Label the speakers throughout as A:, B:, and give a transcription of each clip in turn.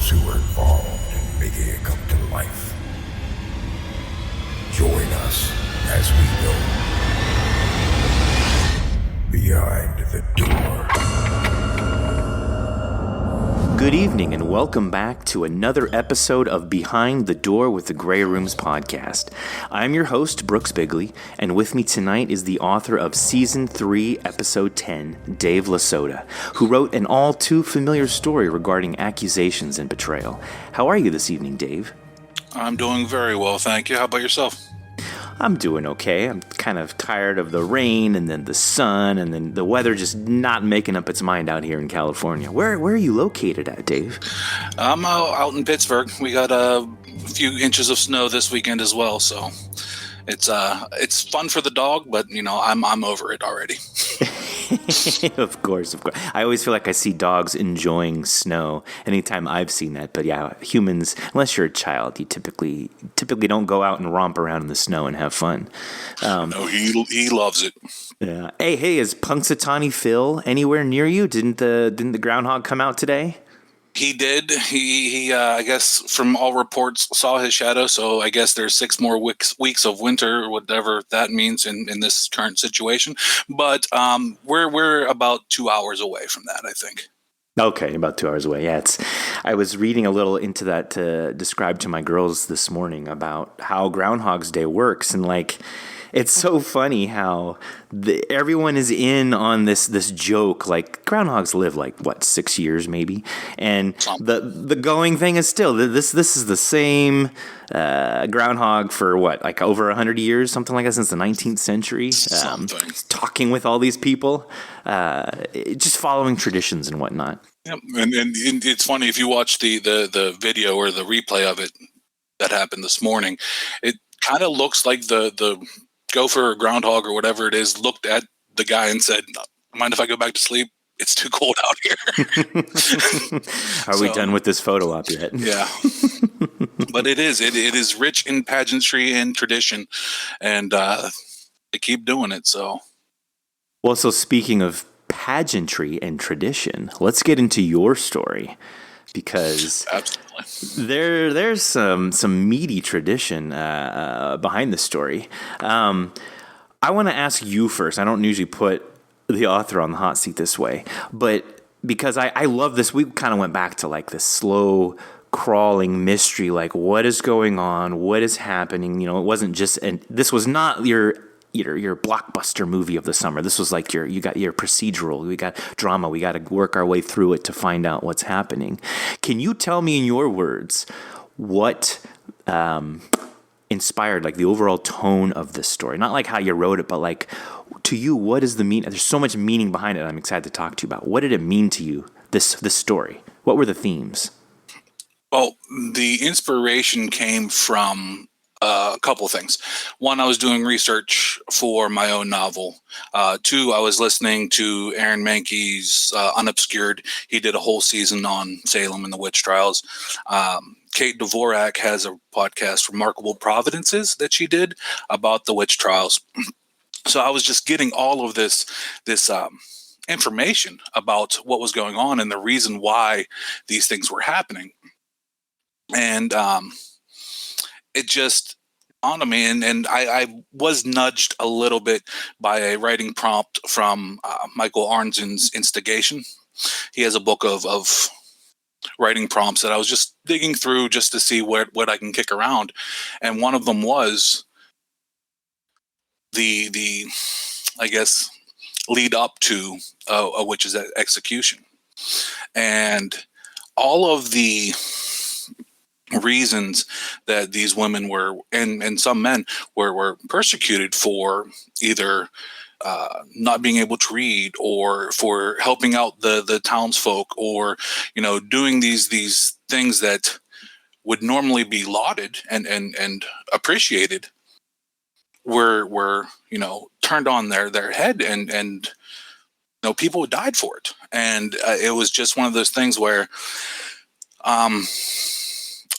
A: those who were involved in making it come to life. Join us as we go behind the door.
B: Good evening and welcome back to another episode of Behind the Door with the Grey Rooms podcast. I'm your host, Brooks Bigley, and with me tonight is the author of Season 3, Episode 10, Dave Lasota, who wrote an all too familiar story regarding accusations and betrayal. How are you this evening, Dave?
C: I'm doing very well, thank you. How about yourself?
B: I'm doing okay. I'm kind of tired of the rain and then the sun and then the weather just not making up its mind out here in California. Where are you located at, Dave?
C: I'm out in Pittsburgh. We got a few inches of snow this weekend as well, so it's fun for the dog, but I'm over it already.
B: Of course. I always feel like I see dogs enjoying snow anytime I've seen that. But yeah, humans, unless you're a child, you typically don't go out and romp around in the snow and have fun.
C: No, he loves it.
B: Yeah. Hey, is Punxsutawney Phil anywhere near you? Didn't the groundhog come out today?
C: He did. He I guess from all reports saw his shadow. So I guess there's 6 more weeks of winter, whatever that means in this current situation. But we're about 2 hours away from that, I think.
B: Okay, about 2 hours away. Yeah, I was reading a little into that to describe to my girls this morning about how Groundhog's Day works, and it's so funny how everyone is in on this joke. Like, groundhogs live 6 years maybe, and the going thing is still this is the same groundhog for over 100 years, something like that, since the 19th century. Talking with all these people, just following traditions and whatnot.
C: Yeah, and it's funny if you watch the video or the replay of it that happened this morning. It kind of looks like the gopher or groundhog or whatever it is looked at the guy and said, "Mind if I go back to sleep? It's too cold out here."
B: Are we done with this photo op yet?
C: Yeah. But it is rich in pageantry and tradition, and they keep doing it. So
B: speaking of pageantry and tradition, let's get into your story, because
C: absolutely
B: there's some meaty tradition behind the story. I want to ask you first. I don't usually put the author on the hot seat this way, but because I love this, we kind of went back to this slow crawling mystery, what is going on, what is happening. It wasn't just, and this was not your blockbuster movie of the summer. This was you got your procedural, we got drama, we got to work our way through it to find out what's happening. Can you tell me in your words what inspired the overall tone of this story? Not how you wrote it, but to you, what is the meaning? There's so much meaning behind it. I'm excited to talk to you about. What did it mean to you, this story? What were the themes?
C: Well, the inspiration came from a couple of things. One, I was doing research for my own novel. 2, I was listening to Aaron Mahnke's Unobscured. He did a whole season on Salem and the witch trials. Kate Dvorak has a podcast, Remarkable Providences, that she did about the witch trials. So I was just getting all of this information about what was going on and the reason why these things were happening. And it just dawned on me, and I was nudged a little bit by a writing prompt from Michael Arnzen's instigation. He has a book of writing prompts that I was just digging through just to see what I can kick around, and one of them was the I guess lead up to a witch's execution, and all of the reasons that these women were and some men were persecuted for either not being able to read, or for helping out the townsfolk, or doing these things that would normally be lauded and appreciated, were turned on their head, and people died for it. And it was just one of those things where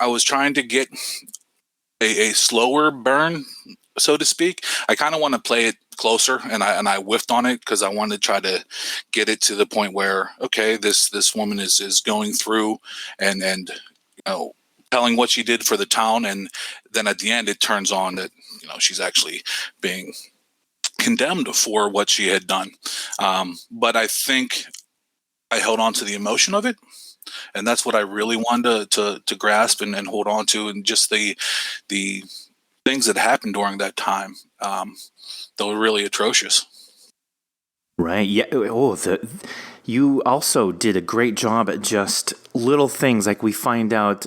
C: I was trying to get a slower burn, so to speak. I kind of want to play it closer, and I whiffed on it because I wanted to try to get it to the point where, okay, this woman is going through and know, telling what she did for the town, and then at the end it turns on that she's actually being condemned for what she had done. But I think I held on to the emotion of it, and that's what I really wanted to grasp and hold on to, and just the things that happened during that time that were really atrocious.
B: Right. Yeah. Oh, you also did a great job at just little things, like we find out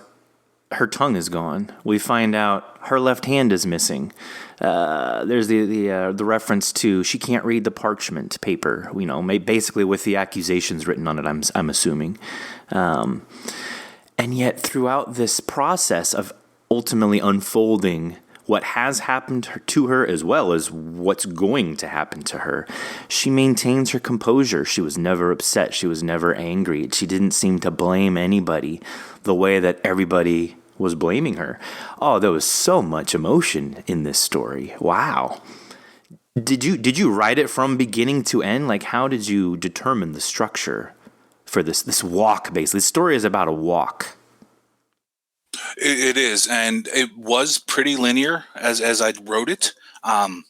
B: her tongue is gone. We find out her left hand is missing. There's the reference to she can't read the parchment paper. Basically with the accusations written on it. I'm assuming, and yet throughout this process of ultimately unfolding what has happened to her as well as what's going to happen to her, she maintains her composure. She was never upset. She was never angry. She didn't seem to blame anybody the way that everybody was blaming her. Oh, there was so much emotion in this story. Wow. Did you write it from beginning to end? Like, how did you determine the structure for this walk, basically? This story is about a walk.
C: It is, and it was pretty linear as I wrote it, and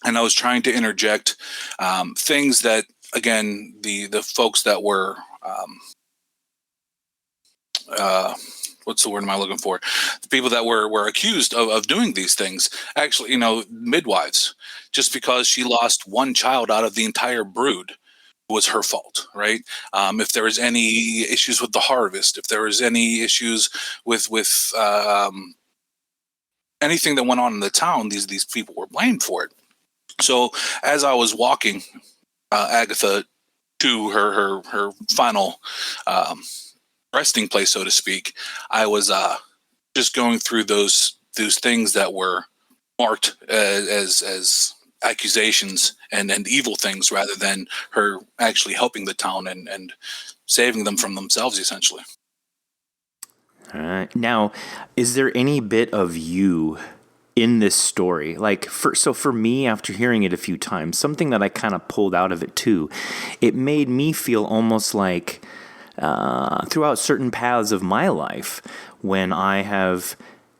C: I was trying to interject things that, again, the folks that were what's the word am I looking for? The people that were accused of doing these things, actually, midwives, just because she lost one child out of the entire brood was her fault, right? If there was any issues with the harvest, if there was any issues with anything that went on in the town, these people were blamed for it. So as I was walking Agatha to her final resting place, so to speak, I was just going through those things that were marked as accusations and evil things, rather than her actually helping the town and saving them from themselves, essentially.
B: All right. Now, is there any bit of you in this story? Like, for me, after hearing it a few times, something that I kind of pulled out of it too, it made me feel almost like throughout certain paths of my life, when I have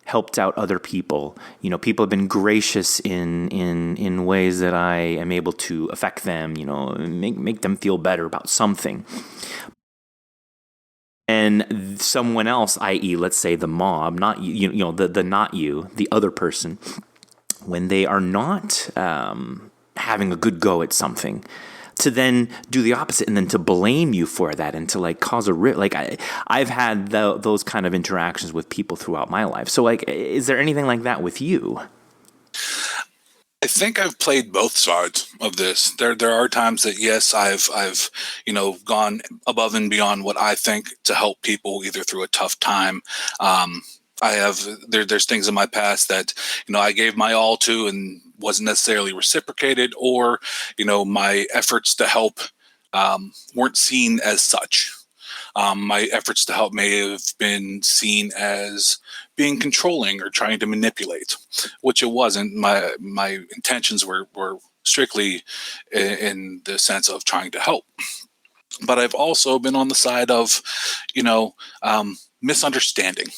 B: helped out other people, people have been gracious in ways that I am able to affect them, make them feel better about something. And someone else, i.e., let's say the mob, not you, the not you, the other person, when they are not having a good go at something, to then do the opposite and then to blame you for that and to like cause a I've had those kind of interactions with people throughout my life. So like, is there anything like that with you?
C: I think I've played both sides of this. There are times that, yes, I've gone above and beyond what I think to help people either through a tough time. There's things in my past that I gave my all to and wasn't necessarily reciprocated, or my efforts to help weren't seen as such. My efforts to help may have been seen as being controlling or trying to manipulate, which it wasn't. My intentions were strictly in the sense of trying to help. But I've also been on the side of, misunderstanding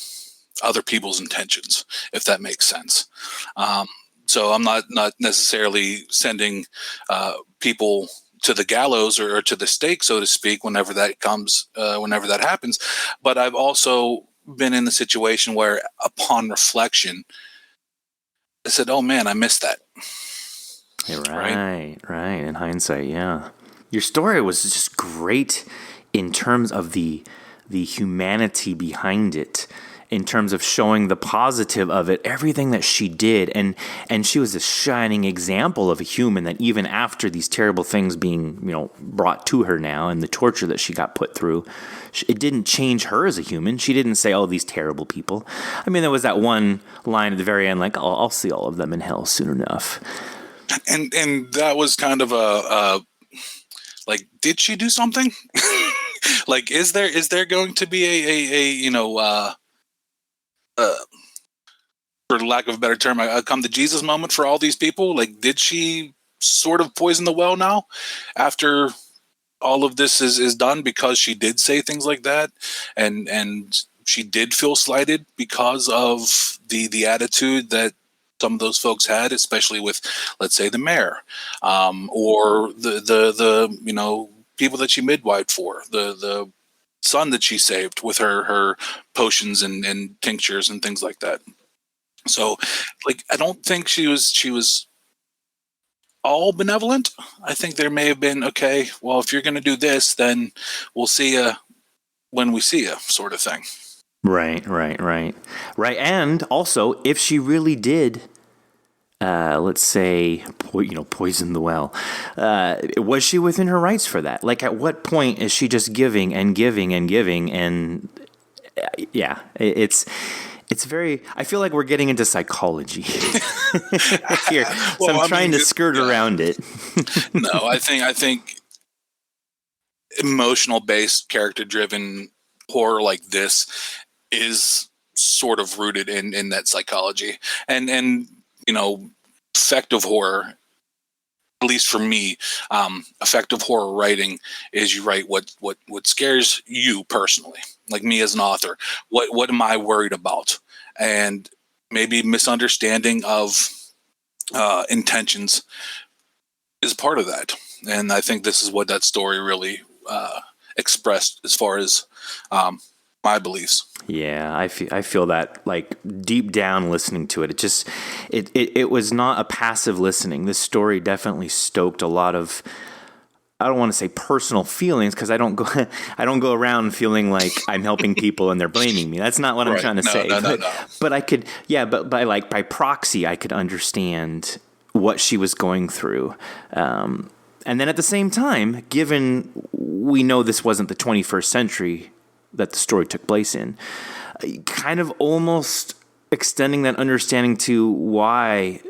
C: other people's intentions, if that makes sense. So I'm not necessarily sending people to the gallows or to the stake, so to speak, whenever that happens. But I've also been in the situation where, upon reflection, I said, "Oh man, I missed that."
B: Right. In hindsight, yeah. Your story was just great in terms of the humanity behind it, in terms of showing the positive of it, everything that she did. And she was a shining example of a human that even after these terrible things being, brought to her now and the torture that she got put through, it didn't change her as a human. She didn't say, "Oh, these terrible people." I mean, there was that one line at the very end, like, "Oh, I'll see all of them in hell soon enough."
C: And that was kind of like, did she do something? Like, is there going to be a for lack of a better term, a come to Jesus moment for all these people? Like, did she sort of poison the well now after all of this is done, because she did say things like that? And she did feel slighted because of the attitude that some of those folks had, especially with, let's say, the mayor, or the people that she midwifed for, the son that she saved with her potions and tinctures and things like that. So, like, I don't think she was all benevolent. I think there may have been, okay, well, if you're going to do this, then we'll see you when we see you, sort of thing.
B: Right. And also, if she really did, let's say, poison the well, was she within her rights for that? Like, at what point is she just giving and giving and giving? And yeah, it's very, I feel like we're getting into psychology here. So I'm trying to skirt around it.
C: No, I think emotional based, character driven horror like this is sort of rooted in that psychology, and effective horror, at least for me, effective horror writing is you write what scares you personally, like me as an author. What am I worried about? And maybe misunderstanding of intentions is part of that. And I think this is what that story really expressed as far as my beliefs.
B: Yeah, I feel that, like, deep down listening to it. It was not a passive listening. This story definitely stoked a lot of, I don't want to say personal feelings, because I don't go around feeling like I'm helping people and they're blaming me. That's not what I'm trying to say.
C: No.
B: But I could, but by proxy, I could understand what she was going through. And then at the same time, given we know this wasn't the 21st century that the story took place in, kind of almost extending that understanding to why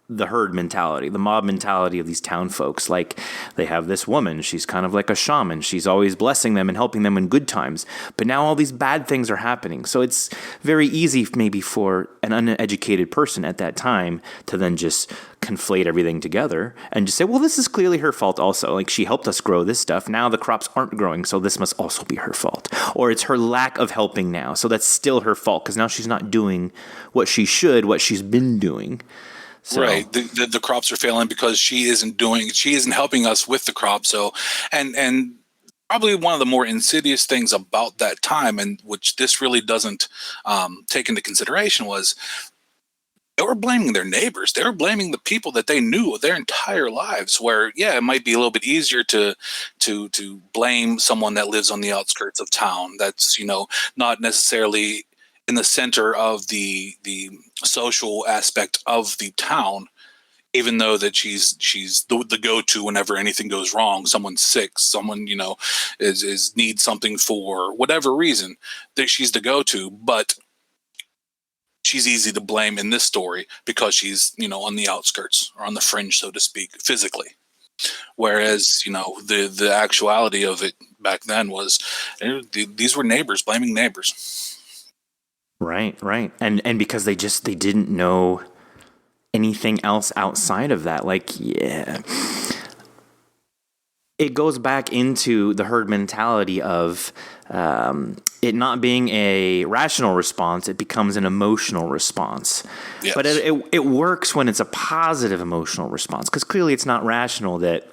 B: the herd mentality, the mob mentality of these town folks. Like, they have this woman, she's kind of like a shaman. She's always blessing them and helping them in good times. But now all these bad things are happening. So it's very easy maybe for an uneducated person at that time to then just conflate everything together and just say, well, this is clearly her fault also. Like, she helped us grow this stuff. Now the crops aren't growing, so this must also be her fault. Or it's her lack of helping now, so that's still her fault because now she's not doing what she should, what she's been doing. So.
C: Right. The crops are failing because she isn't helping us with the crop. So, and probably one of the more insidious things about that time, and which this really doesn't take into consideration, was they were blaming their neighbors. They were blaming the people that they knew their entire lives. Where, yeah, it might be a little bit easier to blame someone that lives on the outskirts of town. That's, not necessarily in the center of the social aspect of the town, even though that she's the go-to whenever anything goes wrong. Someone's sick, someone is needs something for whatever reason, that she's the go-to. But she's easy to blame in this story because she's on the outskirts or on the fringe, so to speak, physically. Whereas the actuality of it back then was these were neighbors blaming neighbors.
B: Right. And because they didn't know anything else outside of that. Like, yeah. It goes back into the herd mentality of it not being a rational response, it becomes an emotional response. Yes. But it works when it's a positive emotional response, because clearly it's not rational that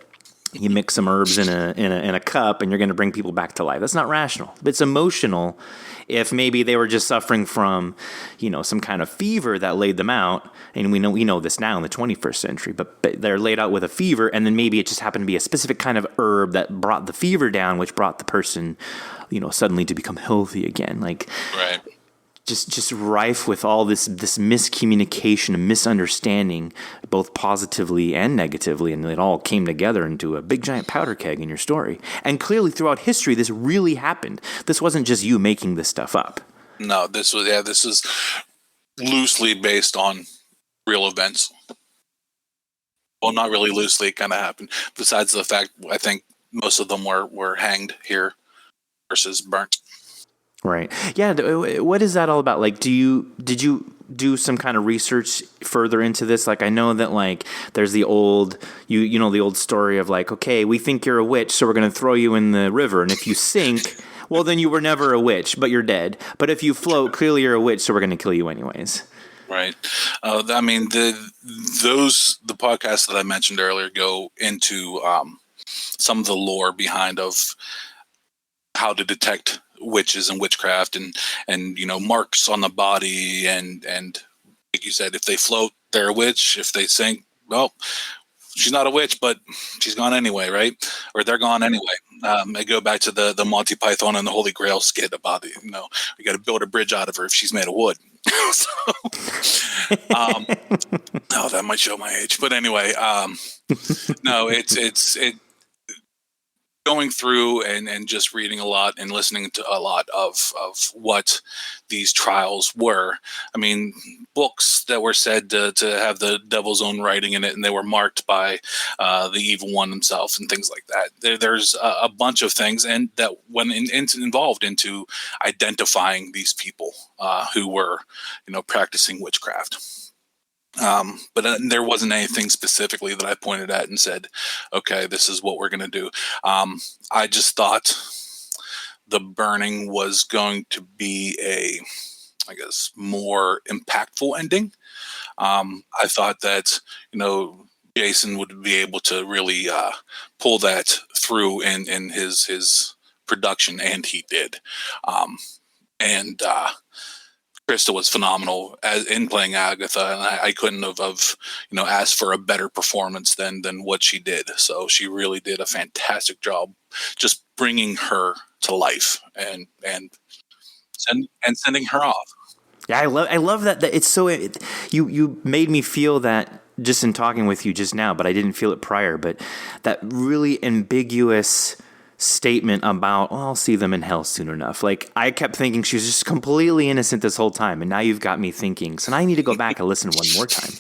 B: you mix some herbs in a cup and you're going to bring people back to life. That's not rational. It's emotional. If maybe they were just suffering from, some kind of fever that laid them out, and we know this now in the 21st century, but they're laid out with a fever, and then maybe it just happened to be a specific kind of herb that brought the fever down, which brought the person, suddenly to become healthy again. Like,
C: right.
B: Just rife with all this miscommunication and misunderstanding, both positively and negatively, and it all came together into a big giant powder keg in your story. And clearly, throughout history, this really happened. This wasn't just you making this stuff up.
C: No, this is loosely based on real events. Well, not really loosely, it kind of happened. Besides the fact, I think most of them were hanged here versus burnt.
B: Right. Yeah. What is that all about? Like, did you do some kind of research further into this? Like, I know that, like, there's the old, the old story of, like, okay, we think you're a witch, so we're going to throw you in the river. And if you sink, well, then you were never a witch, but you're dead. But if you float, clearly you're a witch, so we're going to kill you anyways.
C: Right. I mean, the podcasts that I mentioned earlier go into some of the lore behind of how to detect witches and witchcraft, and marks on the body, and like you said, if they float, they're a witch. If they sink, well, she's not a witch, but she's gone anyway, right? Or they're gone anyway. I go back to the Monty Python and the Holy Grail skit about it. We got to build a bridge out of her if she's made of wood. That might show my age, but anyway, no, it's going through and just reading a lot and listening to a lot of what these trials were. I mean, books that were said to have the devil's own writing in it, and they were marked by the evil one himself and things like that. There's a bunch of things, and that went involved into identifying these people who were, practicing witchcraft. But there wasn't anything specifically that I pointed at and said, okay, this is what we're going to do. I just thought the burning was going to be a, I guess, more impactful ending. I thought that, Jason would be able to really pull that through in his production, and he did. And Krista was phenomenal in playing Agatha, and I couldn't have asked for a better performance than what she did. So she really did a fantastic job, just bringing her to life and sending her off.
B: Yeah, I love that it's so. You made me feel that just in talking with you just now, but I didn't feel it prior. But that really ambiguous statement about, I'll see them in hell soon enough. Like, I kept thinking she was just completely innocent this whole time, and now you've got me thinking. So now I need to go back and listen one more time,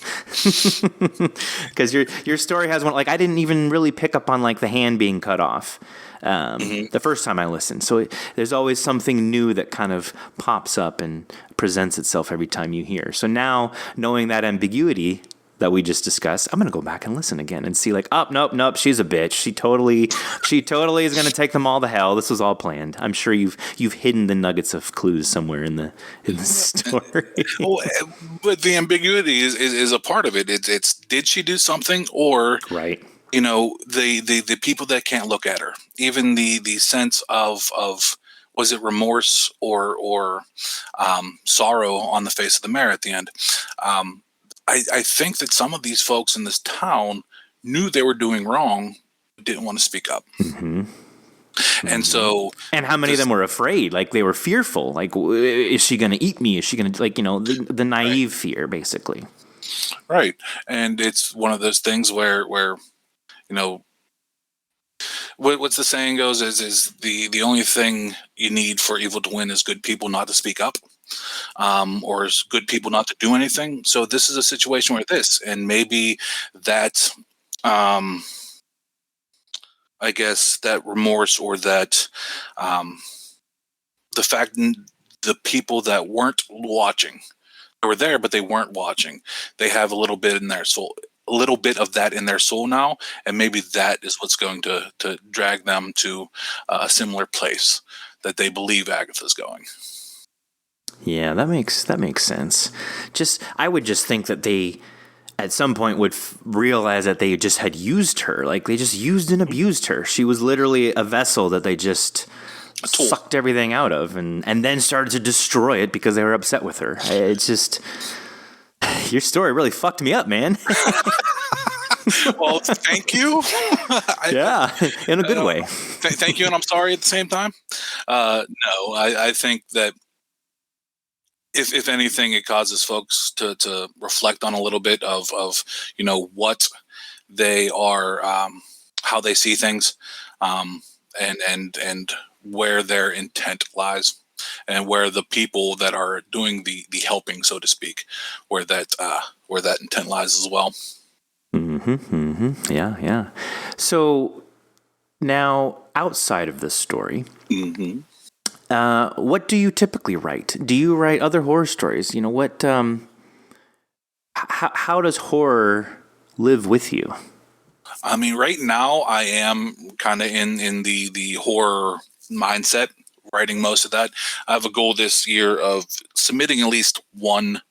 B: because your story has one. Like, I didn't even really pick up on like the hand being cut off the first time I listened. So there's always something new that kind of pops up and presents itself every time you hear. So now, knowing that ambiguity that we just discussed, I'm going to go back and listen again and see, like, nope, she's a bitch. She totally is going to take them all to hell. This was all planned. I'm sure you've hidden the nuggets of clues somewhere in the story.
C: Well, but the ambiguity is a part of it. It's did she do something, or
B: right?
C: The people that can't look at her, even the sense of was it remorse or sorrow on the face of the mare at the end. I think that some of these folks in this town knew they were doing wrong, but didn't want to speak up. Mm-hmm. And so...
B: And how many of them were afraid? Like, they were fearful. Like, is she going to eat me? Is she going to... Like, the naive fear, basically.
C: Right. And it's one of those things where what's the saying goes is the only thing you need for evil to win is good people not to speak up. Or is good people not to do anything. So this is a situation where and maybe that, I guess that remorse, or that, the fact the people that weren't watching, they were there, but they weren't watching. They have a little bit in their soul, a little bit of that in their soul now. And maybe that is what's going to drag them to a similar place that they believe Agatha's going.
B: Yeah, that makes sense. I would just think that they, at some point, would realize that they just had used her. Like, they just used and abused her. She was literally a vessel that they just sucked everything out of, and then started to destroy it because they were upset with her. It's just, your story really fucked me up, man.
C: Well, thank you.
B: Yeah, in a good way.
C: Thank you, and I'm sorry at the same time. No, I think that if anything, it causes folks to reflect on a little bit of what they are, how they see things, and where their intent lies, and where the people that are doing the helping, so to speak, where that intent lies as well.
B: Mm-hmm. Mm-hmm. Yeah. So now, outside of this story, mm-hmm. What do you typically write? Do you write other horror stories? What? How does horror live with you?
C: I mean, right now I am kind of in the horror mindset, writing most of that. I have a goal this year of submitting at least one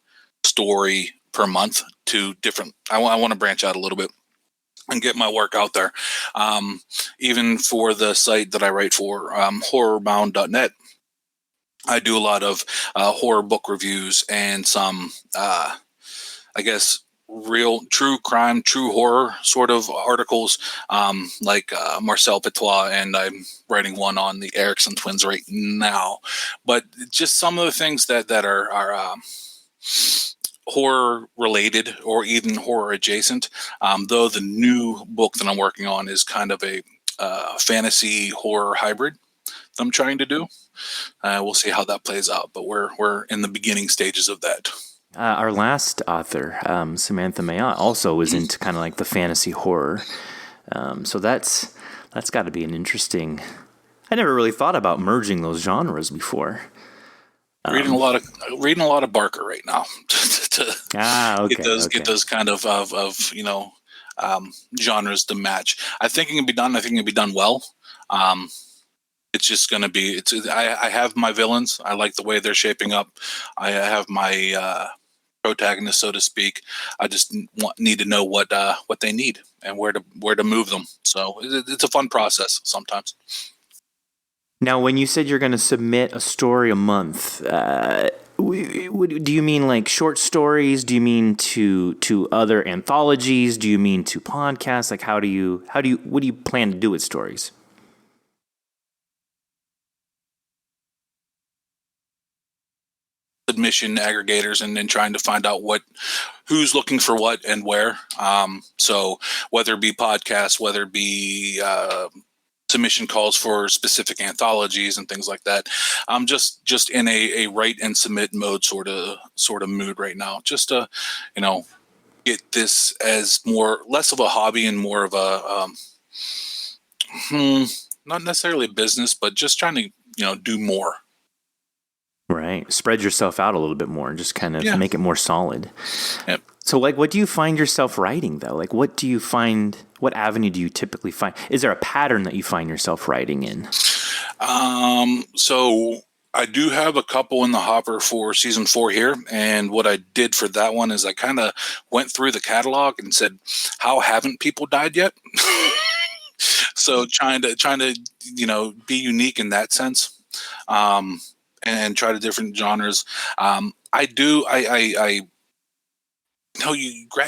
C: story per month to different. I want to branch out a little bit and get my work out there. Even for the site that I write for, horrorbound.net, I do a lot of horror book reviews and some, I guess, real true crime, true horror sort of articles, like Marcel Petois, and I'm writing one on the Erickson twins right now. But just some of the things that are horror related or even horror adjacent. Though the new book that I'm working on is kind of a fantasy horror hybrid that I'm trying to do. We'll see how that plays out, but we're in the beginning stages of that.
B: Our last author, Samantha Mayotte, also was into kind of like the fantasy horror. So that's got to be an interesting. I never really thought about merging those genres before.
C: Reading a lot of Barker right now to get those kind of genres to match. I think it can be done. I think it can be done well. It's just going to be. I have my villains. I like the way they're shaping up. I have my protagonists, so to speak. I just need to know what they need and where to move them. So it's a fun process sometimes.
B: Now, when you said you're going to submit a story a month, do you mean like short stories? Do you mean to other anthologies? Do you mean to podcasts? Like, what do you plan to do with stories?
C: Submission aggregators and then trying to find out who's looking for what and where. So whether it be podcasts, whether it be submission calls for specific anthologies and things like that. I'm just in a write and submit mode sort of mood right now, just to get this as less of a hobby and more of a not necessarily a business, but just trying to do more.
B: Right. Spread yourself out a little bit more and just kind of make it more solid.
C: Yep. So
B: what do you find yourself writing though? Like what avenue do you typically find? Is there a pattern that you find yourself writing in?
C: So I do have a couple in the hopper for season 4 here. And what I did for that one is I kind of went through the catalog and said, how haven't people died yet? So trying to, be unique in that sense. And try to different genres. You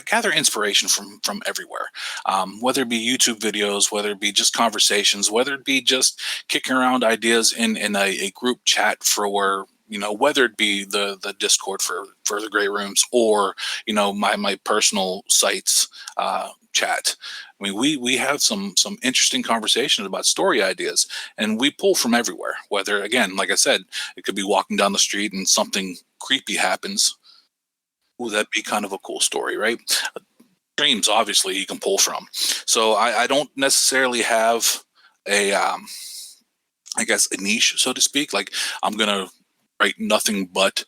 C: gather inspiration from everywhere, whether it be YouTube videos, whether it be just conversations, whether it be just kicking around ideas in a group chat for whether it be the Discord for the Grey Rooms or my personal sites chat. I mean, we have some interesting conversations about story ideas, and we pull from everywhere. Whether, again, like I said, it could be walking down the street and something creepy happens. Ooh, that'd be kind of a cool story, right? Dreams, obviously, you can pull from. So I don't necessarily have a niche, so to speak. Like I'm gonna write nothing but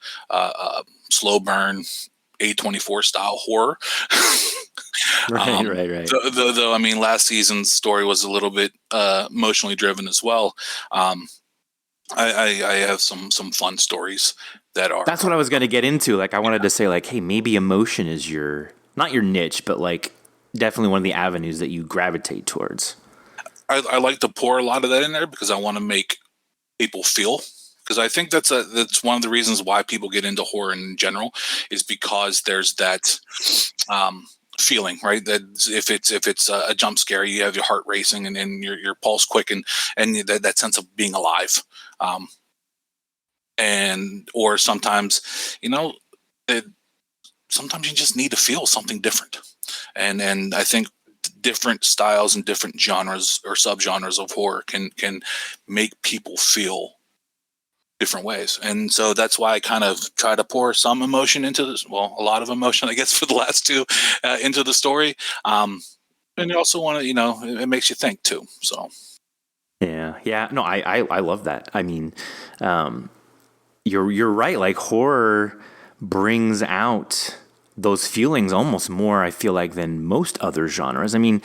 C: slow burn A24 style horror.
B: Right.
C: Though, I mean, last season's story was a little bit emotionally driven as well. I have some fun stories that are.
B: That's what I was going to get into. Like, I wanted to say, like, hey, maybe emotion is not your niche, but like definitely one of the avenues that you gravitate towards.
C: I like to pour a lot of that in there because I want to make people feel. Because I think that's one of the reasons why people get into horror in general is because there's that feeling, right? That if it's a jump scare, you have your heart racing and your pulse quick and that sense of being alive. Or sometimes, sometimes you just need to feel something different. And I think different styles and different genres or subgenres of horror can make people feel different ways. And so that's why I kind of try to pour some emotion into this. Well, a lot of emotion, I guess, for the last two into the story. And you also want to, it makes you think too. So.
B: Yeah. No, I love that. I mean, you're right. Like horror brings out those feelings almost more, I feel like, than most other genres. I mean,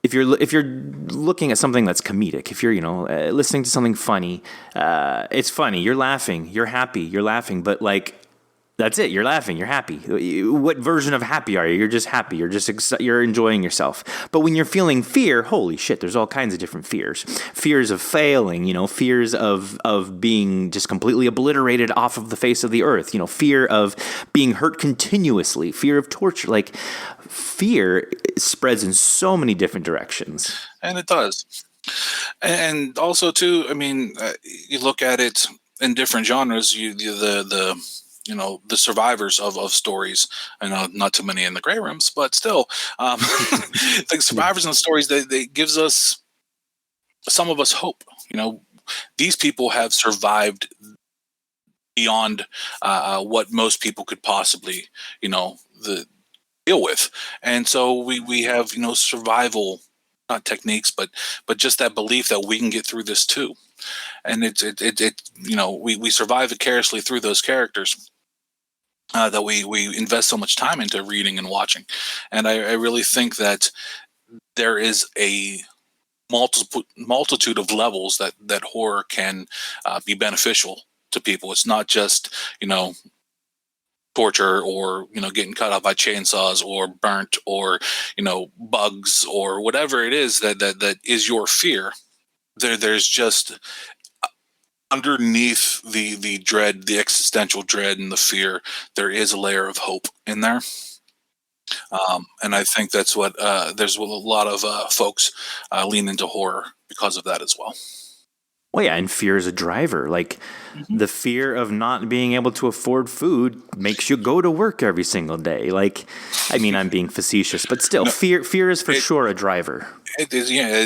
B: if you're looking at something that's comedic, if you're listening to something funny, it's funny. You're laughing. You're happy. You're laughing. But like, that's it. You're laughing. You're happy. What version of happy are you? You're just happy. You're enjoying yourself. But when you're feeling fear, holy shit, there's all kinds of different fears. Fears of failing, fears of being just completely obliterated off of the face of the earth, fear of being hurt continuously, fear of torture. Like, fear spreads in so many different directions.
C: And it does. And also too, I mean, you look at it in different genres, the survivors of stories. I know not too many in the gray rooms, but still, the survivors in the stories, they gives us, some of us, hope. These people have survived beyond what most people could possibly, deal with. And so we have, survival, not techniques, but just that belief that we can get through this too. And we survive vicariously through those characters that we invest so much time into reading and watching. And I really think that there is a multitude of levels that horror can be beneficial to people. It's not just, torture or, getting cut off by chainsaws or burnt or, bugs or whatever it is that is your fear. There's just underneath the dread, the existential dread and the fear, there is a layer of hope in there. And I think that's what there's a lot of folks lean into horror because of that as well.
B: Well, yeah, and fear is a driver. Like, the fear of not being able to afford food makes you go to work every single day. Like, I mean, I'm being facetious, but still, fear is for sure a driver.
C: It is, yeah,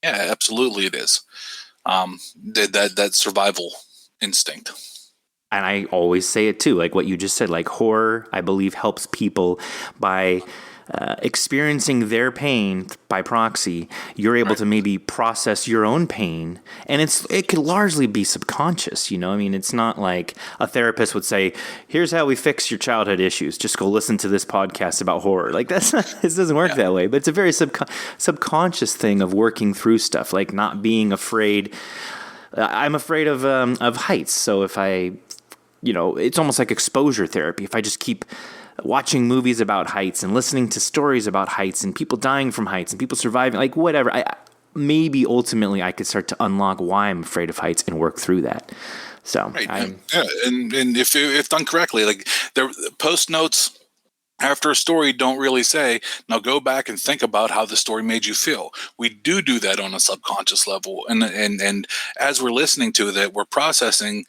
C: absolutely, it is. That survival instinct.
B: And I always say it too, like what you just said. Like, horror, I believe, helps people by experiencing their pain by proxy. You're able to maybe process your own pain, and it could largely be subconscious. I mean, it's not like a therapist would say, "Here's how we fix your childhood issues. Just go listen to this podcast about horror." Like, it doesn't work that way. But it's a very subconscious thing of working through stuff, like not being afraid. I'm afraid of heights, so if I, it's almost like exposure therapy. If I just keep watching movies about heights and listening to stories about heights and people dying from heights and people surviving, like whatever, maybe ultimately I could start to unlock why I'm afraid of heights and work through that. So,
C: right. And if done correctly, like, the post notes after a story don't really say, now go back and think about how the story made you feel. We do that on a subconscious level, and as we're listening to that, we're processing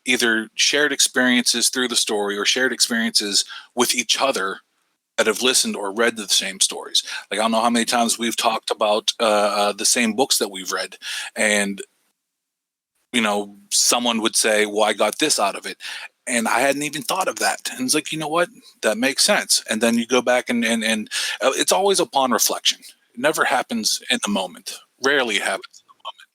C: either shared experiences through the story or shared experiences with each other that have listened or read the same stories. Like, I don't know how many times we've talked about the same books that we've read, and someone would say, well, I got this out of it, and I hadn't even thought of that. And it's like, you know what, that makes sense. And then you go back and it's always upon reflection. It never happens in the moment. Rarely happens.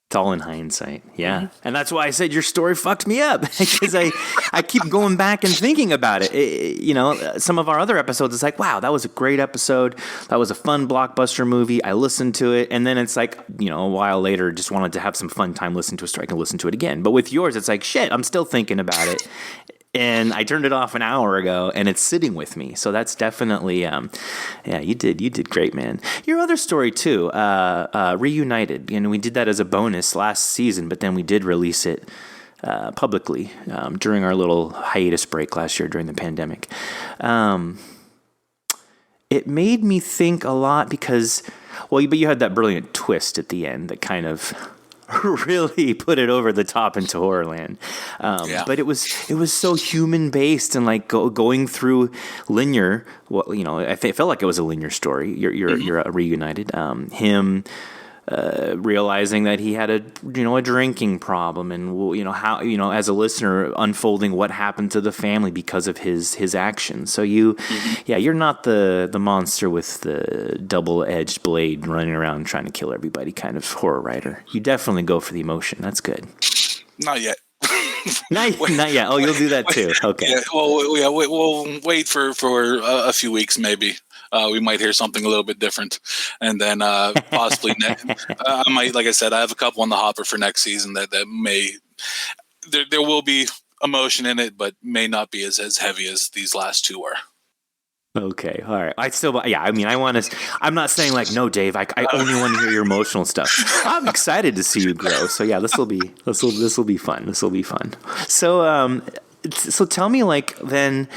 B: It's all in hindsight. Yeah. And that's why I said your story fucked me up, because I keep going back and thinking about it. Some of our other episodes, it's like, wow, that was a great episode. That was a fun blockbuster movie. I listened to it. And then it's like, a while later, just wanted to have some fun time listening to it so I can listen to it again. But with yours, it's like, shit, I'm still thinking about it. And I turned it off an hour ago, and it's sitting with me. So that's definitely, you did great, man. Your other story too, Reunited. We did that as a bonus last season, but then we did release it publicly during our little hiatus break last year during the pandemic. It made me think a lot because, but you had that brilliant twist at the end that kind of really put it over the top into Horrorland. But it was so human based and like going through linear. I felt like it was a linear story. You're reunited. Him realizing that he had a drinking problem, and how as a listener unfolding what happened to the family because of his actions. So you're not the monster with the double-edged blade running around trying to kill everybody kind of horror writer. You definitely go for the emotion. That's good.
C: Not yet.
B: Not yet. Oh, you'll do that too. Okay.
C: Yeah, we'll wait for a few weeks maybe. we might hear something a little bit different. And then possibly next, I might, like I said, I have a couple on the hopper for next season that may, there will be emotion in it, but may not be as heavy as these last two are.
B: Okay, all right. I mean, I'm not saying like, no, Dave, I only want to hear your emotional stuff. I'm excited to see you grow. So yeah, this will be fun. This will be fun. So tell me, like, then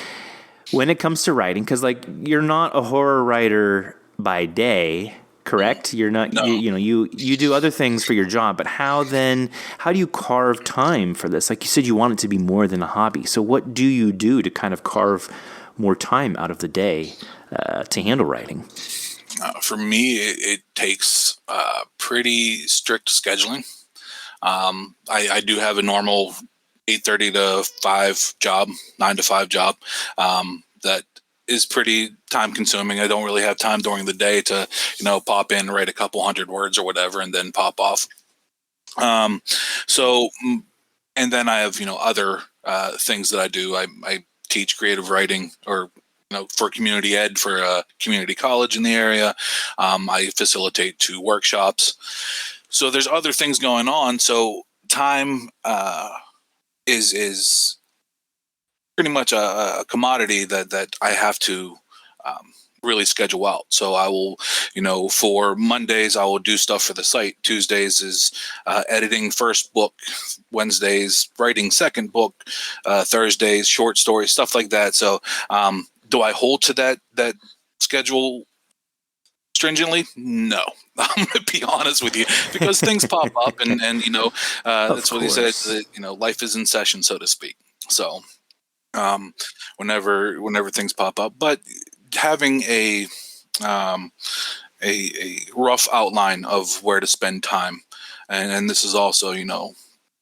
B: when it comes to writing, because like you're not a horror writer by day, correct? You're not.
C: No.
B: You do other things for your job, but how do you carve time for this? Like you said, you want it to be more than a hobby. So what do you do to kind of carve more time out of the day to handle writing?
C: For me, it takes pretty strict scheduling. I do have a normal 8:30 to 5 job, 9 to 5 job that is pretty time consuming. I don't really have time during the day to, pop in, write a couple hundred words or whatever, and then pop off. And then I have, other things that I do. I teach creative writing or for community ed for a community college in the area. I facilitate 2 workshops. So there's other things going on. So time is pretty much a commodity that I have to really schedule out. So I will, for Mondays, I will do stuff for the site. Tuesdays is editing first book. Wednesdays, writing second book. Thursdays, short stories, stuff like that. So do I hold to that schedule stringently? No. I'm going to be honest with you, because things pop up and that's what he said, life is in session, so to speak. So whenever things pop up, but having a rough outline of where to spend time. And this is also,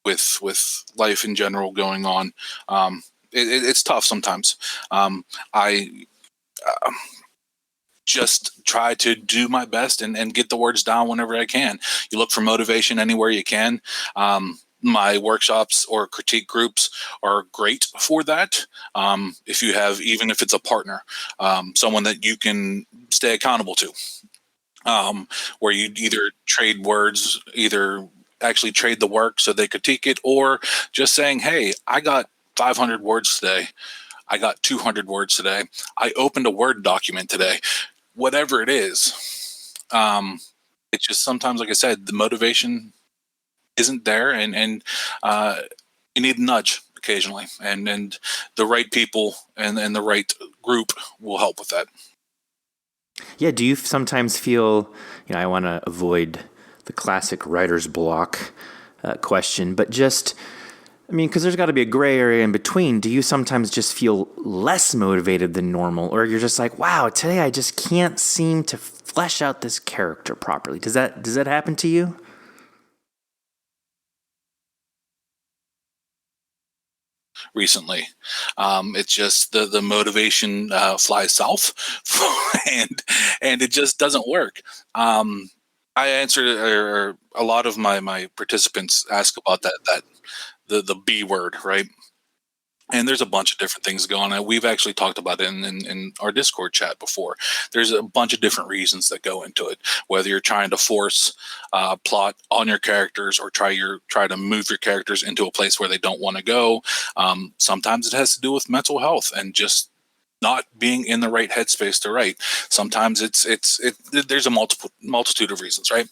C: with life in general going on, it's tough sometimes. I just try to do my best and get the words down whenever I can. You look for motivation anywhere you can. My workshops or critique groups are great for that. If you have, even if it's a partner, someone that you can stay accountable to, where you either trade words, either actually trade the work so they critique it, or just saying, hey, I got 500 words today. I got 200 words today. I opened a Word document today. Whatever it is, it's just sometimes, like I said, the motivation isn't there, and you need a nudge occasionally, and the right people and the right group will help with that.
B: Yeah, do you sometimes feel, I want to avoid the classic writer's block question, but just, because there's got to be a gray area in between. Do you sometimes just feel less motivated than normal, or you're just like, wow, today I just can't seem to flesh out this character properly? Does that happen to you?
C: Recently, it's just the motivation flies south, and it just doesn't work. I answered, or a lot of my participants ask about that the B word, right? And there's a bunch of different things going on. We've actually talked about it in our Discord chat before. There's a bunch of different reasons that go into it, whether you're trying to force plot on your characters or try to move your characters into a place where they don't want to go. Sometimes it has to do with mental health and just not being in the right headspace to write. Sometimes there's a multitude of reasons, right?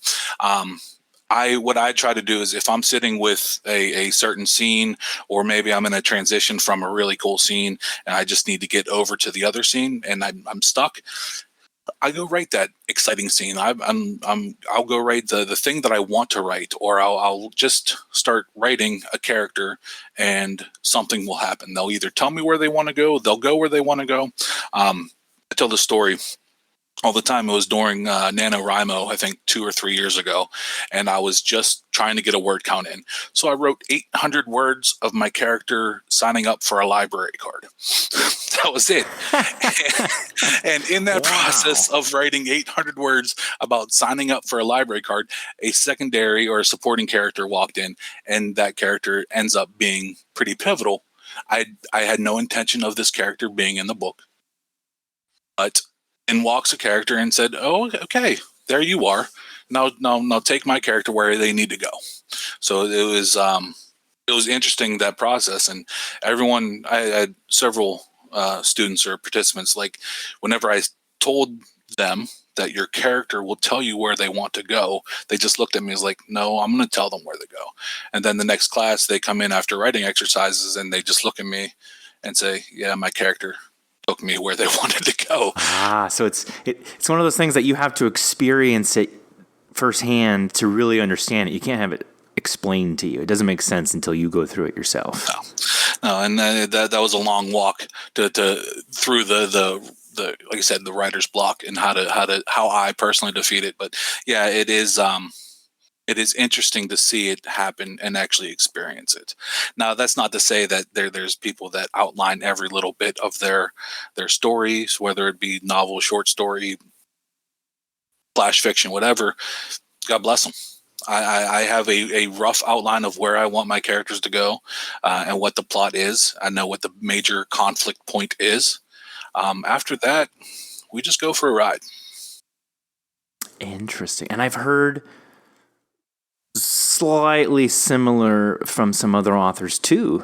C: What I try to do is, if I'm sitting with a certain scene, or maybe I'm in a transition from a really cool scene and I just need to get over to the other scene and I'm stuck, I go write that exciting scene. I'll go write the thing that I want to write, or I'll just start writing a character and something will happen. They'll either tell me where they want to go, they'll go where they want to go. I tell the story all the time. It was during NaNoWriMo, I think 2 or 3 years ago, and I was just trying to get a word count in. So I wrote 800 words of my character signing up for a library card. That was it. And in that process of writing 800 words about signing up for a library card, a secondary or a supporting character walked in, and that character ends up being pretty pivotal. I had no intention of this character being in the book, but and walks a character and said, "Oh, okay, there you are. Now take my character where they need to go." So it was interesting, that process. And everyone, I had several students or participants, like whenever I told them that your character will tell you where they want to go, they just looked at me as like, "No, I'm going to tell them where to go." And then the next class, they come in after writing exercises and they just look at me and say, "Yeah, my character took me where they wanted to go."
B: So it's one of those things that you have to experience it firsthand to really understand it. You can't have it explained to you. It doesn't make sense until you go through it yourself.
C: No, and that was a long walk to through the like I said, the writer's block, and how I personally defeat it. But yeah, it is interesting to see it happen and actually experience it. Now, that's not to say that there's people that outline every little bit of their stories, whether it be novel, short story, flash fiction, whatever. God bless them. I have a rough outline of where I want my characters to go, and what the plot is. I know what the major conflict point is. After that, we just go for a ride.
B: Interesting. And I've heard slightly similar from some other authors too,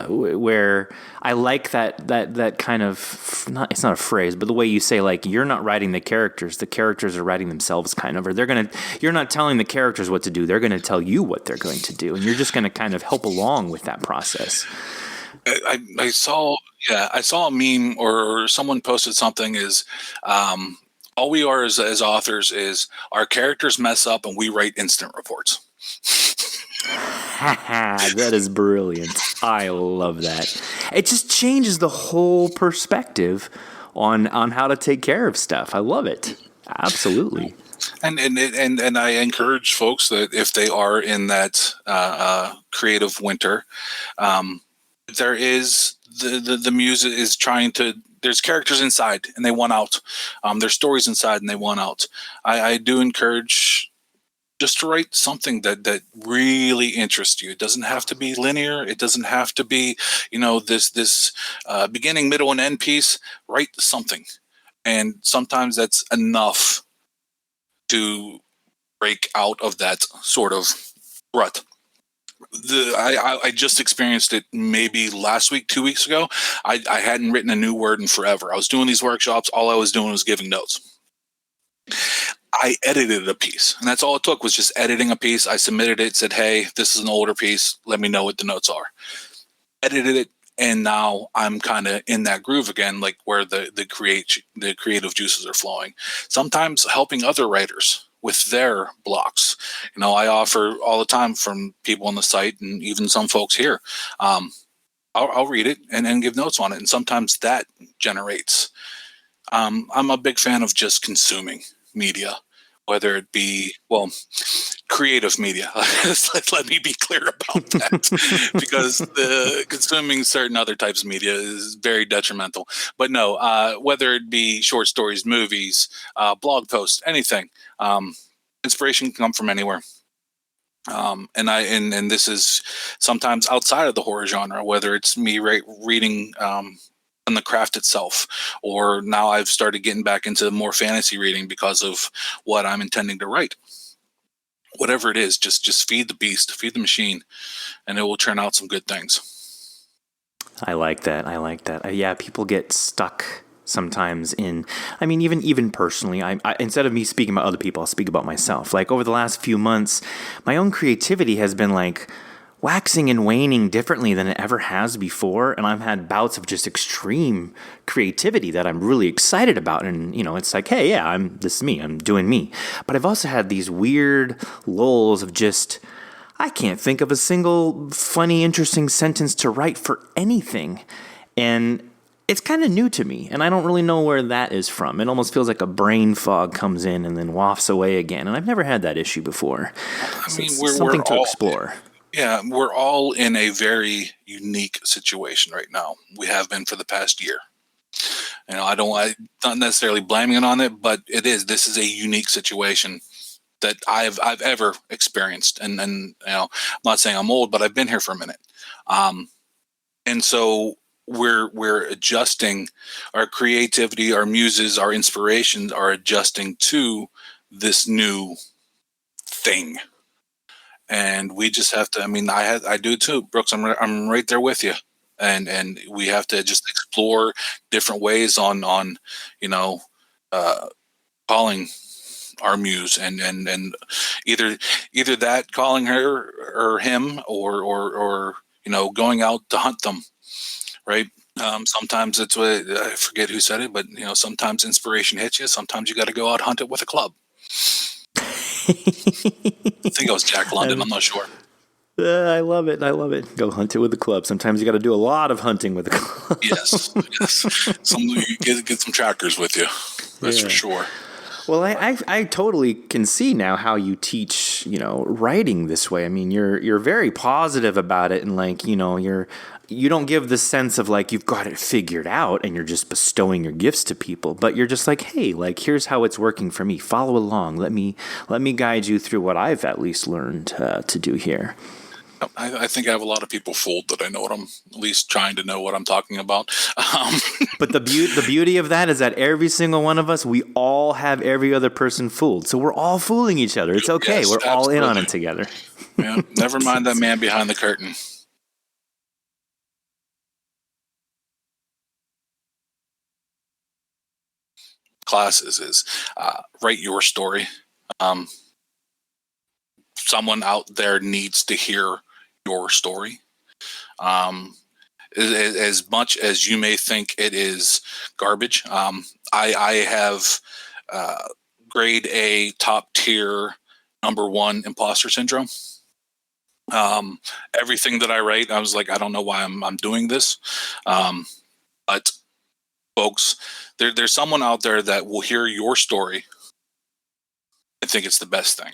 B: where I like that kind of, it's not a phrase, but the way you say, like, you're not writing the characters are writing themselves, kind of, or you're not telling the characters what to do, they're going to tell you what they're going to do, and you're just going to kind of help along with that process.
C: I saw a meme, or someone posted something, is all we are as authors is our characters mess up and we write instant reports.
B: That is brilliant. I love that. It just changes the whole perspective on how to take care of stuff. I love it. Absolutely.
C: And I encourage folks that if they are in that creative winter, there is the muse is trying to. There's characters inside and they want out. There's stories inside and they want out. I do encourage just to write something that really interests you. It doesn't have to be linear. It doesn't have to be, this beginning, middle, and end piece. Write something, and sometimes that's enough to break out of that sort of rut. I just experienced it maybe last week, 2 weeks ago. I hadn't written a new word in forever. I was doing these workshops. All I was doing was giving notes. I edited a piece, and that's all it took, was just editing a piece. I submitted it, said, "Hey, this is an older piece. Let me know what the notes are." Edited it, and now I'm kind of in that groove again, like where the creative juices are flowing. Sometimes helping other writers with their blocks. I offer all the time from people on the site and even some folks here. I'll read it and give notes on it, and sometimes that generates. I'm a big fan of just consuming media, whether it be, creative media. Let me be clear about that, because consuming certain other types of media is very detrimental. But no, whether it be short stories, movies, blog posts, anything, inspiration can come from anywhere. And this is sometimes outside of the horror genre, whether it's me reading on the craft itself, or now I've started getting back into more fantasy reading because of what I'm intending to write. Whatever it is, just feed the beast, feed the machine, and it will turn out some good things.
B: I like that. Yeah, people get stuck sometimes in, even personally, I instead of me speaking about other people, I'll speak about myself. Like, over the last few months, my own creativity has been like waxing and waning differently than it ever has before, and I've had bouts of just extreme creativity that I'm really excited about, and it's like, hey, yeah, this is me, I'm doing me. But I've also had these weird lulls of just, I can't think of a single funny, interesting sentence to write for anything, and it's kind of new to me, and I don't really know where that is from. It almost feels like a brain fog comes in and then wafts away again, and I've never had that issue before. It's something to explore.
C: Yeah, we're all in a very unique situation right now. We have been for the past year. I'm not necessarily blaming it on it, but it is. This is a unique situation that I've ever experienced, and I'm not saying I'm old, but I've been here for a minute. And so we're adjusting our creativity, our muses, our inspirations are adjusting to this new thing. And we just have to, I mean, I do too, Brooks. I'm right there with you. And we have to just explore different ways on, you know, calling our muse and either that, calling her or him, or you know, going out to hunt them, right? Sometimes it's what, I forget who said it, but you know, sometimes inspiration hits you. Sometimes you got to go out hunt it with a club. I think it was Jack London. I'm not sure.
B: I love it. Go hunt it with the club. Sometimes you got to do a lot of hunting with the club.
C: Yes. You get some trackers with you. That's for sure.
B: Well, I totally can see now how you teach, you know, writing this way. I mean, you're very positive about it, and like, you know, you don't give the sense of like you've got it figured out and you're just bestowing your gifts to people, but you're just like, hey, like here's how it's working for me. Follow along. Let me guide you through what I've at least learned to do here.
C: I think I have a lot of people fooled that I know what I'm at least trying to know what I'm talking about.
B: But the beauty of that is that every single one of us, we all have every other person fooled. So we're all fooling each other. It's okay.
C: Yes,
B: we're
C: absolutely.
B: all in on it together.
C: Yeah, never mind that man behind the curtain. Classes is write your story. Someone out there needs to hear your story. As much as you may think it is garbage, I have grade A, top tier, number one imposter syndrome. Everything that I write, I was like, I don't know why I'm doing this. But folks, there's someone out there that will hear your story. I think it's the best thing.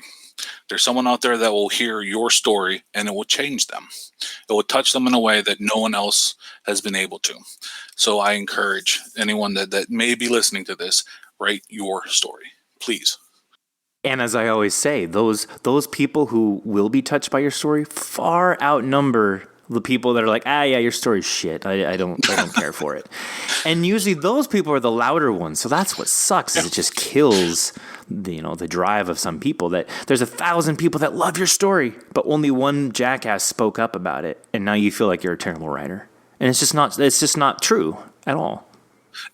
C: There's someone out there that will hear your story and it will change them. It will touch them in a way that no one else has been able to. So I encourage anyone that may be listening to this, write your story, please.
B: And as I always say, those people who will be touched by your story far outnumber the people that are like, yeah, your story's shit. I don't care for it. And usually those people are the louder ones. So that's what sucks is it just kills the drive of some people. That there's 1,000 people that love your story, but only one jackass spoke up about it, and now you feel like you're a terrible writer. And it's just not true at all.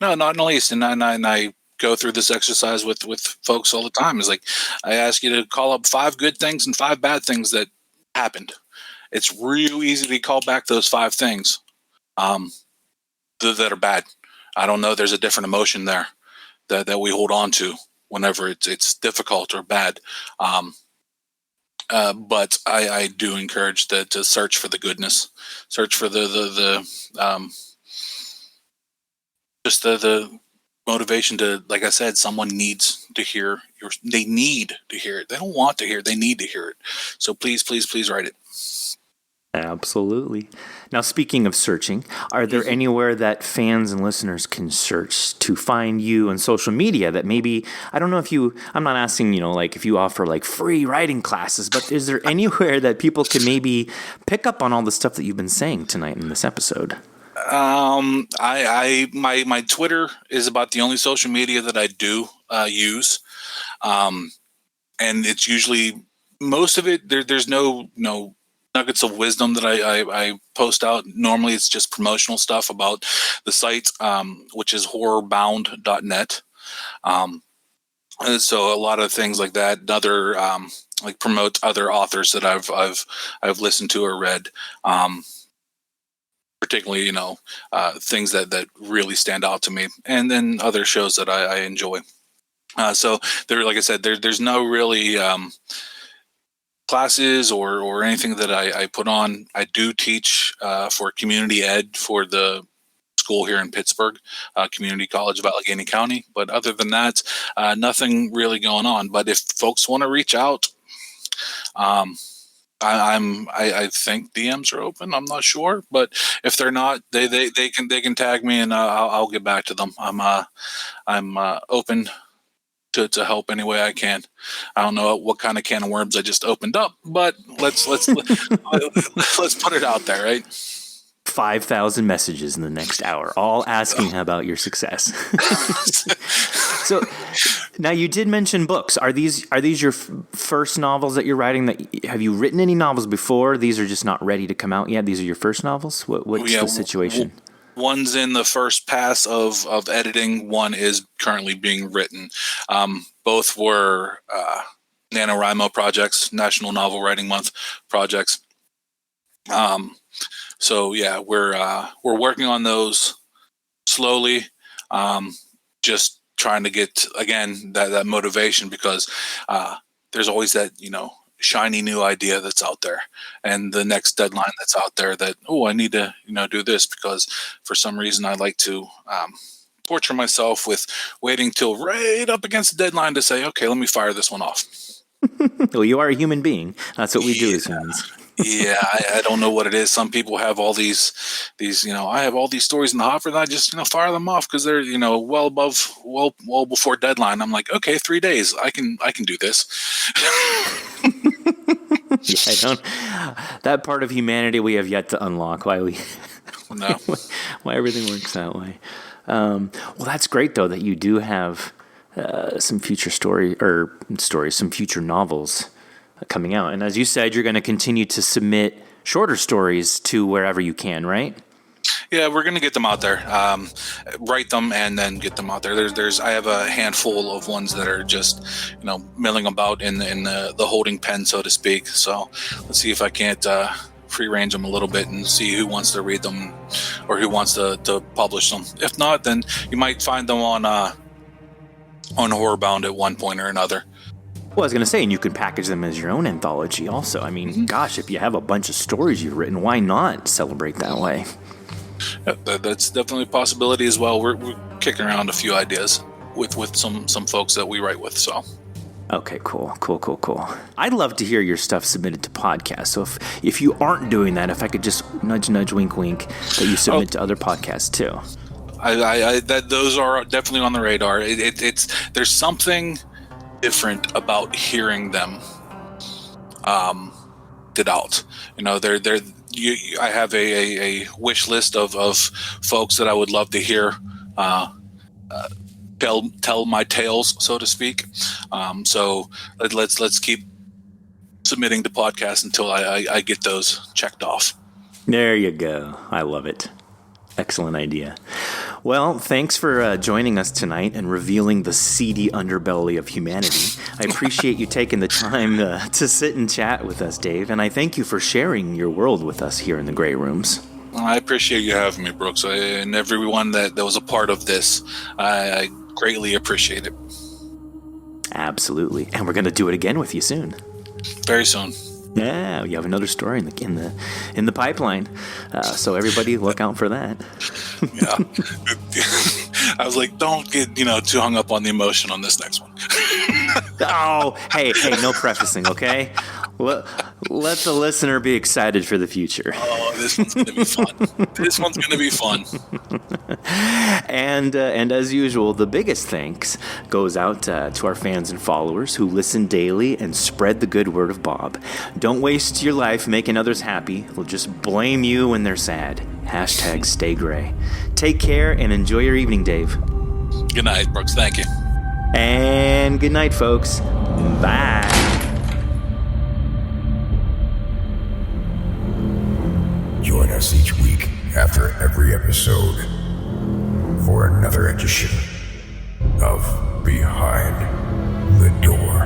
C: No, not in the least. And I go through this exercise with folks all the time. It's like I ask you to call up 5 good things and 5 bad things that happened. It's real easy to call back those 5 things that are bad. I don't know. There's a different emotion there that we hold on to whenever it's difficult or bad. But I do encourage to search for the goodness, search for the motivation to, like I said, someone needs to hear they need to hear it. They don't want to hear it. They need to hear it. So please, please, please write it.
B: Absolutely. Now, speaking of searching, are there anywhere that fans and listeners can search to find you on social media that maybe, I don't know if I'm not asking, like if you offer like free writing classes, but is there anywhere that people can maybe pick up on all the stuff that you've been saying tonight in this episode?
C: My Twitter is about the only social media that I do use. And it's usually most of it, there's no nuggets of wisdom that I post out. Normally it's just promotional stuff about the site, which is horrorbound.net. And so a lot of things like that, other like promote other authors that I've listened to or read, particularly things that really stand out to me, and then other shows that I enjoy. So there, like I said, there's no really classes or anything that I put on. I do teach for community ed for the school here in Pittsburgh, Community College of Allegheny County. But other than that, nothing really going on. But if folks want to reach out, I think DMs are open. I'm not sure, but if they're not, they can tag me and I'll get back to them. I'm open to help any way I can. I don't know what kind of can of worms I just opened up, but let's let's put it out there, right?
B: 5,000 messages in the next hour, all asking about your success. So now you did mention books. Are these your first novels that you're writing? Have you written any novels before? These are just not ready to come out yet. These are your first novels. What's the situation?
C: One's in the first pass of editing. One is currently being written. Both were NaNoWriMo projects, National Novel Writing Month projects. So yeah, we're working on those slowly. Just trying to get, again, that motivation, because there's always that, shiny new idea that's out there, and the next deadline that's out there that, I need to, do this, because for some reason I like to torture myself with waiting till right up against the deadline to say, okay, let me fire this one off.
B: Well, you are a human being. That's what we do as humans.
C: Yeah, I don't know what it is. Some people have all these, I have all these stories in the hopper, and I just, fire them off because they're, well before deadline. I'm like, okay, 3 days, I can do this.
B: Yeah, that part of humanity we have yet to unlock. Why everything works that way. Well, that's great though that you do have some future some future novels coming out. And as you said, you're going to continue to submit shorter stories to wherever you can, right?
C: Yeah, we're going to get them out there, write them, and then get them out there. I have a handful of ones that are just, milling about in the holding pen, so to speak. So let's see if I can't free range them a little bit and see who wants to read them or who wants to publish them. If not, then you might find them on Horrorbound at one point or another.
B: Well, I was going to say, and you could package them as your own anthology also. I mean, gosh, if you have a bunch of stories you've written, why not celebrate that way?
C: Yeah, that's definitely a possibility as well. We're kicking around a few ideas with some folks that we write with. So,
B: okay, cool. I'd love to hear your stuff submitted to podcasts. So if you aren't doing that, if I could just nudge, wink, wink, that you submit to other podcasts too.
C: Those are definitely on the radar. There's something different about hearing them get out. I have a wish list of folks that I would love to hear tell my tales, so to speak. So let's keep submitting to podcasts until I get those checked off.
B: There you go. I love it. Excellent idea. Well, thanks for joining us tonight and revealing the seedy underbelly of humanity. I appreciate you taking the time to sit and chat with us, Dave, and I thank you for sharing your world with us here in the Great Rooms.
C: Well, I appreciate you having me, Brooks, and everyone that was a part of this. I greatly appreciate it.
B: Absolutely, and we're going to do it again with you soon.
C: Very soon.
B: Yeah, you have another story in the pipeline, so everybody look out for that.
C: Yeah, I was like, don't get too hung up on the emotion on this next one.
B: Oh, hey, no prefacing, okay? Let the listener be excited for the future.
C: Oh, this one's going to be fun.
B: And as usual, the biggest thanks goes out to our fans and followers who listen daily and spread the good word of Bob. Don't waste your life making others happy. They'll just blame you when they're sad. #stay gray. Take care and enjoy your evening, Dave.
C: Good night, Brooks. Thank you.
B: And good night, folks. Bye.
A: Join us each week after every episode for another edition of Behind the Door.